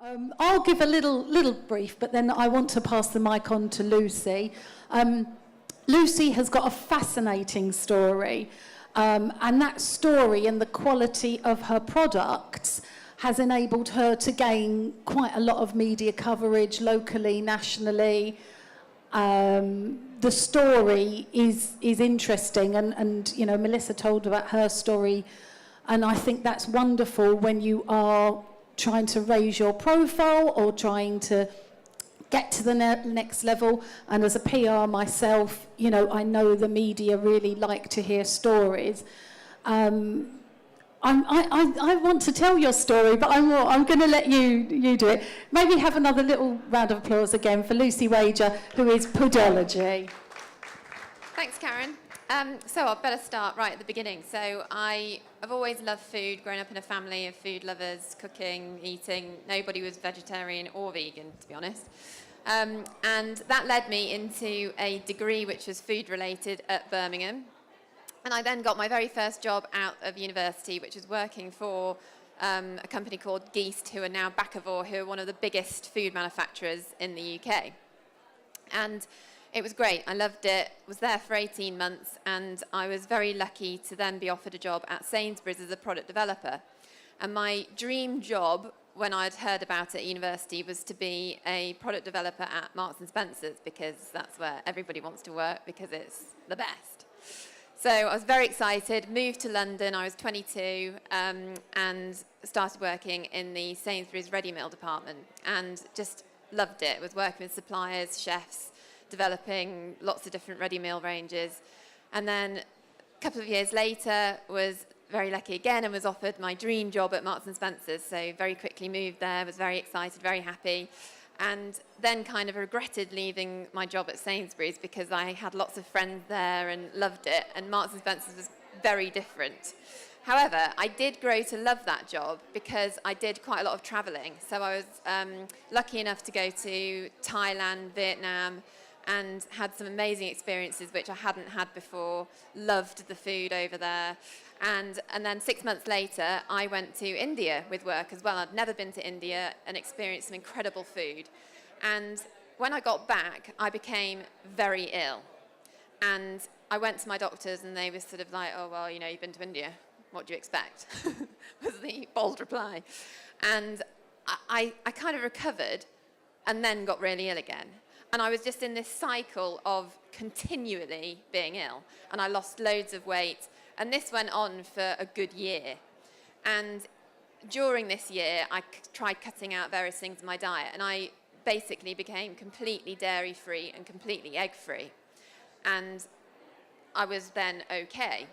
I'll give a little brief, but then I want to pass the mic on to Lucy. Lucy has got a fascinating story, and that story and the quality of her products has enabled her to gain quite a lot of media coverage locally, nationally. The story is interesting, and you know, Melissa told about her story, and I think that's wonderful when you are trying to raise your profile or trying to get to the next level. And as a PR myself, you know, I know the media really like to hear stories. I want to tell your story, but I'm going to let you do it. Maybe have another little round of applause again for Lucy Wager, who is Pudology. Thanks, Karen. So I'd better start right at the beginning. So I've always loved food, grown up in a family of food lovers, cooking, eating. Nobody was vegetarian or vegan, to be honest. And that led me into a degree which was food related at Birmingham. And I then got my very first job out of university, which was working for a company called Geest, who are now Bakkavor, who are one of the biggest food manufacturers in the UK. And it was great. I loved it. Was there for 18 months, and I was very lucky to then be offered a job at Sainsbury's as a product developer. And my dream job, when I'd heard about it at university, was to be a product developer at Marks and Spencer's, because that's where everybody wants to work, because it's the best. So I was very excited, moved to London. I was 22, and started working in the Sainsbury's ready meal department, and just loved it. I was working with suppliers, chefs, developing lots of different ready meal ranges. And then a couple of years later was very lucky again and was offered my dream job at Marks and Spencer's. So very quickly moved there, was very excited, very happy. And then kind of regretted leaving my job at Sainsbury's, because I had lots of friends there and loved it. And Marks and Spencer's was very different. However, I did grow to love that job because I did quite a lot of traveling. So I was lucky enough to go to Thailand, Vietnam, and had some amazing experiences which I hadn't had before. Loved the food over there. And then 6 months later, I went to India with work as well. I'd never been to India and experienced some incredible food. And when I got back, I became very ill. And I went to my doctors, and they were sort of like, oh, well, you know, you've been to India. What do you expect? Was the bold reply. And I kind of recovered and then got really ill again. And I was just in this cycle of continually being ill. And I lost loads of weight. And this went on for a good year. And during this year, I tried cutting out various things in my diet. And I basically became completely dairy-free and completely egg-free. And I was then okay.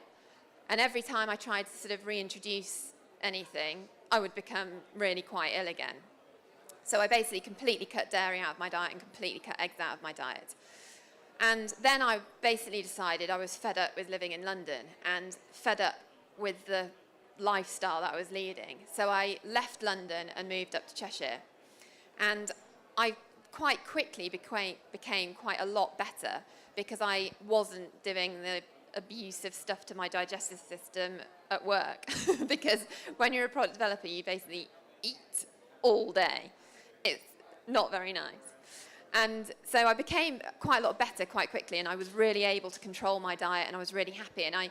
And every time I tried to sort of reintroduce anything, I would become really quite ill again. So I basically completely cut dairy out of my diet and completely cut eggs out of my diet. And then I basically decided I was fed up with living in London and fed up with the lifestyle that I was leading. So I left London and moved up to Cheshire. And I quite quickly became quite a lot better, because I wasn't doing the abusive stuff to my digestive system at work. Because when you're a product developer, you basically eat all day. It's not very nice. And so I became quite a lot better quite quickly, and I was really able to control my diet, and I was really happy. And I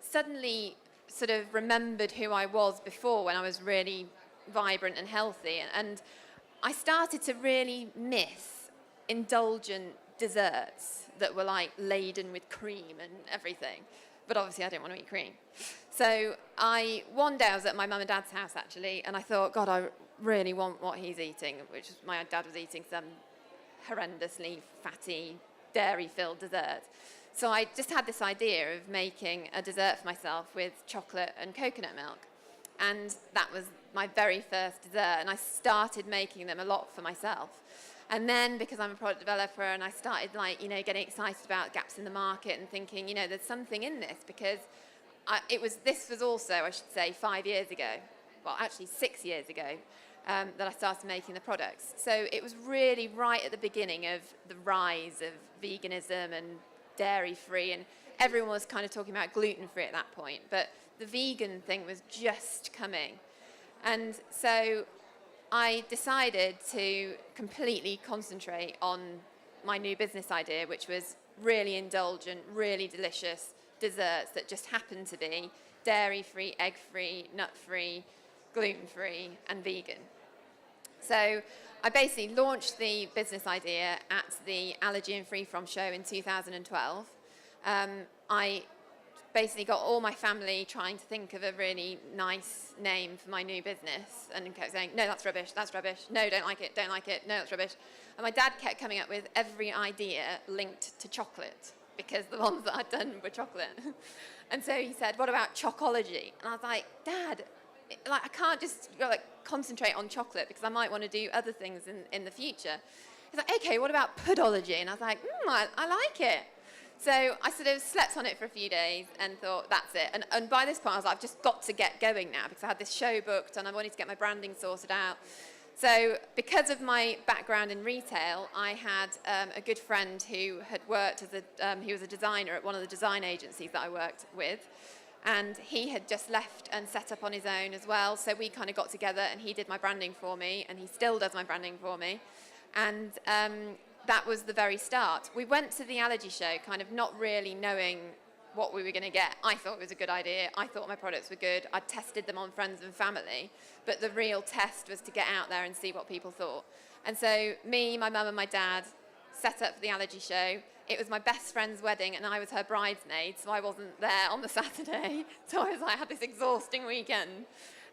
suddenly sort of remembered who I was before, when I was really vibrant and healthy. And I started to really miss indulgent desserts that were like laden with cream and everything. But obviously I didn't want to eat cream. So one day I was at my mum and dad's house, actually, and I thought, God, I really want what he's eating, which my dad was eating some horrendously fatty, dairy-filled dessert. So I just had this idea of making a dessert for myself with chocolate and coconut milk. And that was my very first dessert, and I started making them a lot for myself. And then, because I'm a product developer, and I started, like, you know, getting excited about gaps in the market and thinking, you know, there's something in this, because this was also, I should say, 5 years ago. Well, actually 6 years ago, that I started making the products. So it was really right at the beginning of the rise of veganism and dairy-free, and everyone was kind of talking about gluten-free at that point, but the vegan thing was just coming. And so I decided to completely concentrate on my new business idea, which was really indulgent, really delicious desserts that just happened to be dairy-free, egg-free, nut-free, gluten-free, and vegan. So I basically launched the business idea at the Allergy and Free From show in 2012. I basically got all my family trying to think of a really nice name for my new business and kept saying, no, that's rubbish, no, don't like it, no, that's rubbish. And my dad kept coming up with every idea linked to chocolate because the ones that I'd done were chocolate. And so he said, what about Chocology? And I was like, Dad, I can't just concentrate on chocolate because I might want to do other things in the future. He's like, okay, what about Pudology? And I was like, I like it. So I sort of slept on it for a few days and thought, that's it. And by this point, I was like, I've just got to get going now because I had this show booked and I wanted to get my branding sorted out. So because of my background in retail, I had a good friend who had worked as he was a designer at one of the design agencies that I worked with. And he had just left and set up on his own as well. So we kind of got together and he did my branding for me and he still does my branding for me. And that was the very start. We went to the allergy show kind of not really knowing what we were going to get. I thought it was a good idea. I thought my products were good. I tested them on friends and family. But the real test was to get out there and see what people thought. And so me, my mum and my dad set up for the allergy show. It was my best friend's wedding and I was her bridesmaid, so I wasn't there on the Saturday. So I had this exhausting weekend.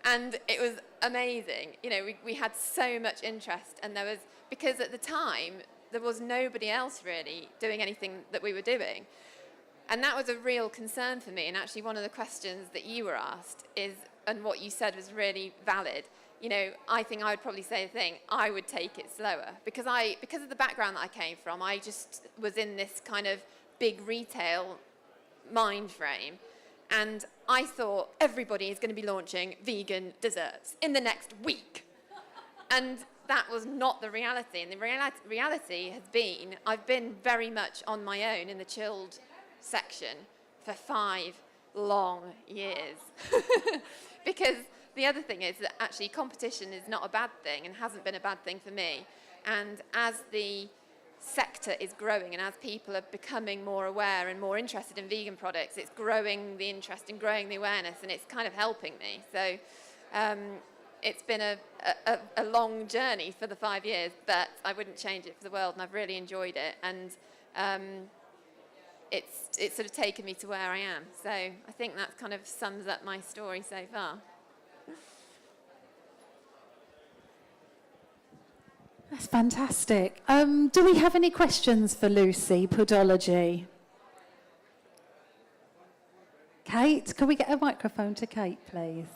And it was amazing. You know, we had so much interest and because at the time, there was nobody else really doing anything that we were doing. And that was a real concern for me. And actually one of the questions that you were asked and what you said was really valid. You know, I think I would probably say the thing, I would take it slower. Because of the background that I came from, I just was in this kind of big retail mind frame. And I thought everybody is going to be launching vegan desserts in the next week. And that was not the reality. And the reality has been, I've been very much on my own in the chilled section for 5 long years. Because the other thing is that actually competition is not a bad thing and hasn't been a bad thing for me. And as the sector is growing and as people are becoming more aware and more interested in vegan products, it's growing the interest and growing the awareness and it's kind of helping me. So it's been a long journey for the 5 years, but I wouldn't change it for the world and I've really enjoyed it. And it's sort of taken me to where I am. So I think that kind of sums up my story so far. That's fantastic. Do we have any questions for Lucy, Pudology? Kate, can we get a microphone to Kate, please?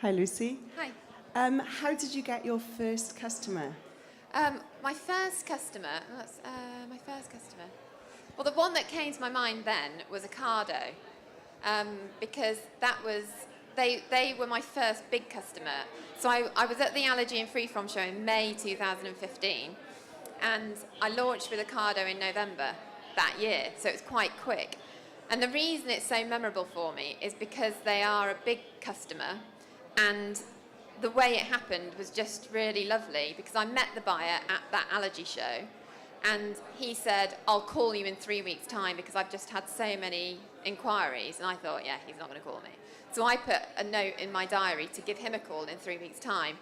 Hi, Lucy. Hi. How did you get your first customer? My first customer, well, the one that came to my mind then was Ocado, because that was, they were my first big customer. So I was at the Allergy and Free From show in May 2015, and I launched with Ocado in November that year, so it was quite quick. And the reason it's so memorable for me is because they are a big customer, and the way it happened was just really lovely because I met the buyer at that allergy show and he said, I'll call you in 3 weeks' time because I've just had so many inquiries. And I thought, yeah, he's not going to call me. So I put a note in my diary to give him a call in 3 weeks' time.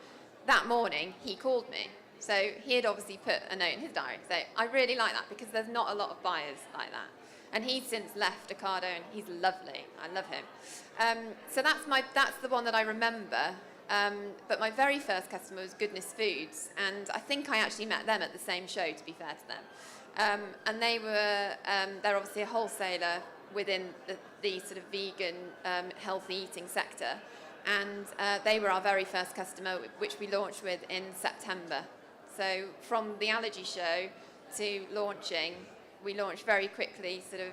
That morning, he called me. So he had obviously put a note in his diary. So I really like that because there's not a lot of buyers like that. And he's since left Ocado and he's lovely. I love him. So that's the one that I remember. But my very first customer was Goodness Foods, and I think I actually met them at the same show, to be fair to them. And they're obviously a wholesaler within the sort of vegan, healthy eating sector. And they were our very first customer, which we launched with in September. So from the allergy show to launching, we launched very quickly sort of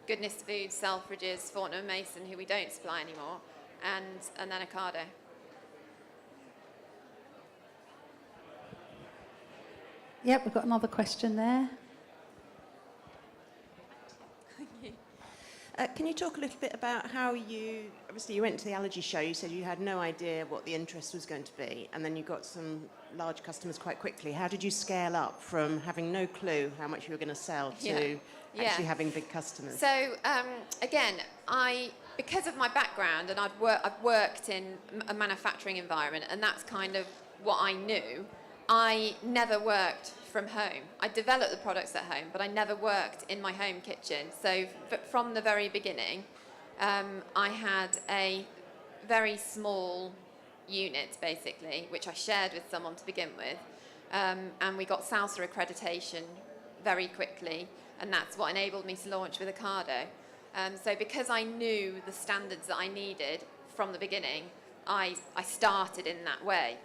Goodness Foods, Selfridges, Fortnum & Mason, who we don't supply anymore, and then Ocado. Yep, we've got another question there. Can you talk a little bit about how obviously you went to the allergy show, you said you had no idea what the interest was going to be, and then you got some large customers quite quickly. How did you scale up from having no clue how much you were going to sell to actually having big customers? So again, because of my background, and I've worked in a manufacturing environment, and that's kind of what I knew. I never worked from home. I developed the products at home, but I never worked in my home kitchen. So from the very beginning, I had a very small unit, basically, which I shared with someone to begin with. And we got SALSA accreditation very quickly, and that's what enabled me to launch with Ocado. So because I knew the standards that I needed from the beginning, I started in that way.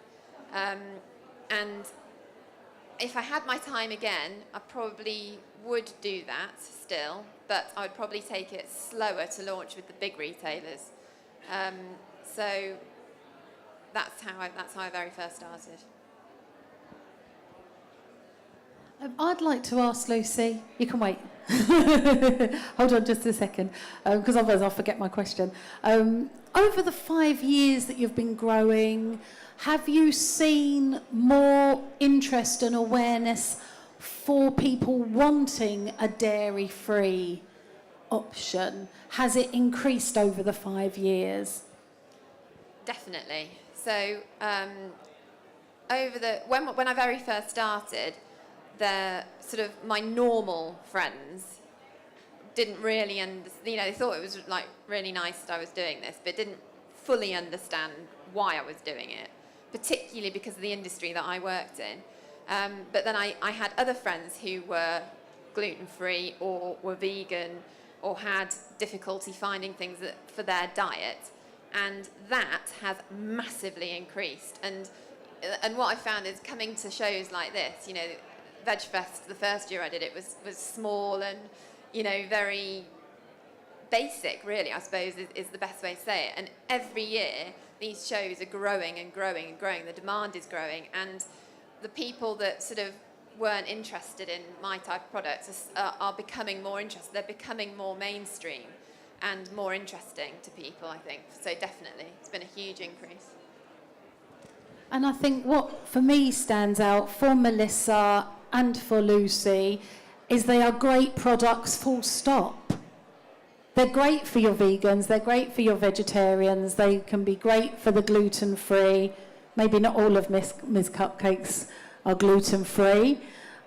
And if I had my time again, I probably would do that still, but I would probably take it slower to launch with the big retailers. So that's how I very first started. I'd like to ask Lucy. You can wait. Hold on just a second, because otherwise I'll forget my question. Over the 5 years that you've been growing, have you seen more interest and awareness for people wanting a dairy-free option? Has it increased over the 5 years? Definitely. So when I very first started, my normal friends didn't really they thought it was like really nice that I was doing this, but didn't fully understand why I was doing it, particularly because of the industry that I worked in. But then I had other friends who were gluten-free or were vegan or had difficulty finding things for their diet, and that has massively increased. And what I found is coming to shows like this, VegFest, the first year I did it, was small and, very basic, really, I suppose, is the best way to say it. And every year, these shows are growing and growing and growing. The demand is growing. And the people that sort of weren't interested in my type of products are becoming more interested. They're becoming more mainstream and more interesting to people, I think. So definitely, it's been a huge increase. And I think what, for me, stands out for Melissa and for Lucy is they are great products, full stop. They're great for your vegans, they're great for your vegetarians, they can be great for the gluten-free. Maybe not all of Miss Cupcakes are gluten-free.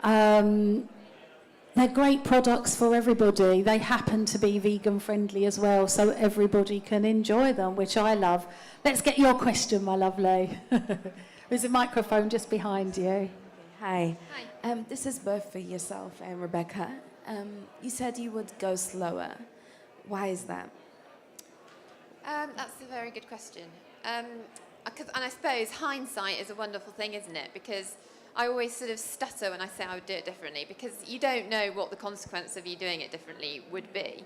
They're great products for everybody. They happen to be vegan-friendly as well, so everybody can enjoy them, which I love. Let's get your question, my lovely. There's a microphone just behind you. Hi. Hi. This is both for yourself and Rebecca. You said you would go slower. Why is that? That's a very good question. And I suppose hindsight is a wonderful thing, isn't it? Because I always sort of stutter when I say I would do it differently, because you don't know what the consequence of you doing it differently would be.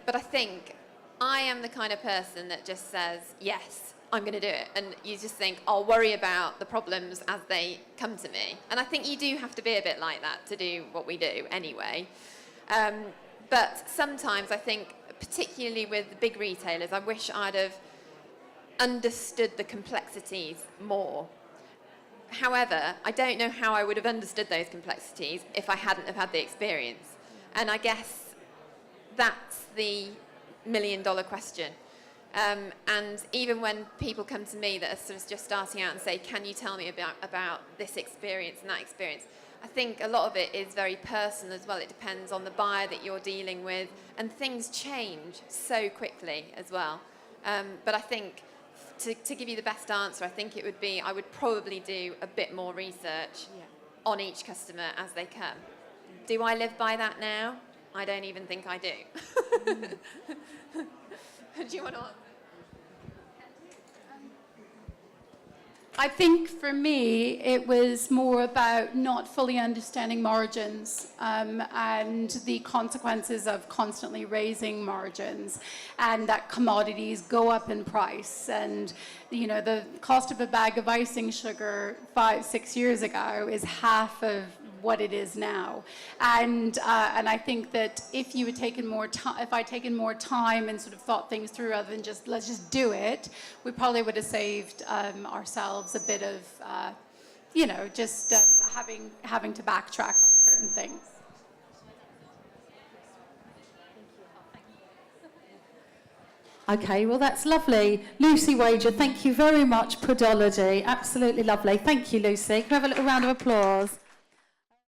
But I think I am the kind of person that just says, yes, I'm going to do it. And you just think, I'll worry about the problems as they come to me. And I think you do have to be a bit like that to do what we do anyway. But sometimes I think, particularly with the big retailers, I wish I'd have understood the complexities more. However, I don't know how I would have understood those complexities if I hadn't have had the experience. And I guess that's the million-dollar question. And even when people come to me that are sort of just starting out and say, can you tell me about this experience and that experience? I think a lot of it is very personal as well. It depends on the buyer that you're dealing with, and things change so quickly as well. But I think to give you the best answer, I think it would be, I would probably do a bit more research on each customer as they come. Do I live by that now? I don't even think I do. Do you want to? I think for me, it was more about not fully understanding margins and the consequences of constantly raising margins, and that commodities go up in price. And, the cost of a bag of icing sugar 5-6 years ago is half of what it is now. And I think that if you had taken more time, if I'd taken more time and sort of thought things through rather than just let's just do it, we probably would have saved ourselves a bit of, just having to backtrack on certain things. Okay, well, that's lovely. Lucy Wager, thank you very much, Pudology. Absolutely lovely. Thank you, Lucy. Can we have a little round of applause?